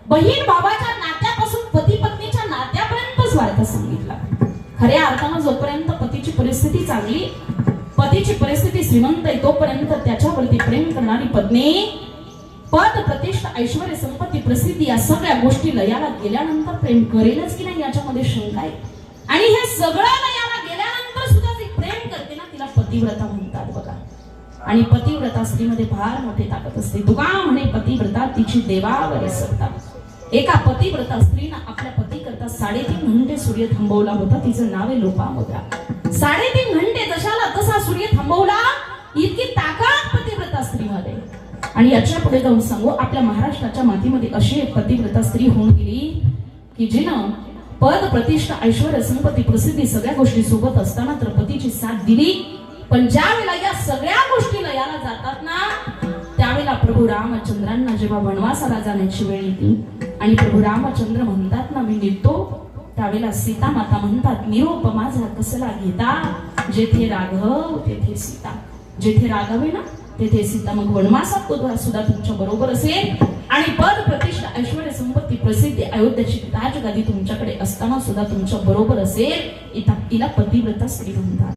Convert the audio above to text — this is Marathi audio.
बहीण भावाच्या नात्यापासून पती पत्नीच्या नात्यापर्यंत स्वार्थ सांगितला. खऱ्या अर्थानं जोपर्यंत पतीची परिस्थिती चांगली, पतीची परिस्थिती श्रीमंत आहे, तोपर्यंत त्याच्यावरती प्रेम करणारी पत्नी पद प्रतिष्ठा ऐश्वर संपत्ती प्रसिद्धी या सगळ्या गोष्टी लयाला गेल्यानंतर प्रेम करेलच की नाही याच्यामध्ये शंका आहे. आणि हे सगळं लयाला गेल्यानंतर सुद्धा जी प्रेम करते ना तिला पतिव्रता म्हणतात बघा. आणि पतिव्रता स्त्रीमध्ये फार मोठी ताकद असते. तुका म्हणे पतिव्रता तिची देवावरी सत्ता. एका पतिव्रता स्त्रीनं आपल्या पती करता 3.5 घंटे सूर्य थांबवला होता. तिचं नाव आहे लोपामुद्रा. 3.5 घंटे जशाला तसा सूर्य थांबवला, इतकी ताकद पतिव्रता स्त्रीमध्ये. आणि याच्या पुढे जाऊन सांगू, आपल्या महाराष्ट्राच्या मातीमध्ये अशी एक पतिव्रता स्त्री होऊन गेली की जिनं पद प्रतिष्ठा ऐश्वर संपत्ती प्रसिद्धी सगळ्या गोष्टी सोबत असताना तर पतीची साथ दिली. पण ज्या वेळेला या सगळ्या गोष्टी लयाला जातात ना, त्यावेळेला प्रभू रामचंद्रांना जेव्हा वनवासाला जाण्याची वेळ येते आणि प्रभू रामचंद्र म्हणतात ना मी निघतो, त्यावेळेला सीता माता म्हणतात निरोप माझा कसला घेता, जेथे राघव तेथे सीता. जेथे राघव आहे ना तेथे सीता. मग वनवासात तो सुद्धा तुमच्या बरोबर असेल आणि पद प्रतिष्ठा ऐश्वर संपत्ती प्रसिद्धी अयोध्याची राजगादी तुमच्याकडे असताना सुद्धा तुमच्या बरोबर असेल. तिला पतिव्रता स्त्री म्हणतात.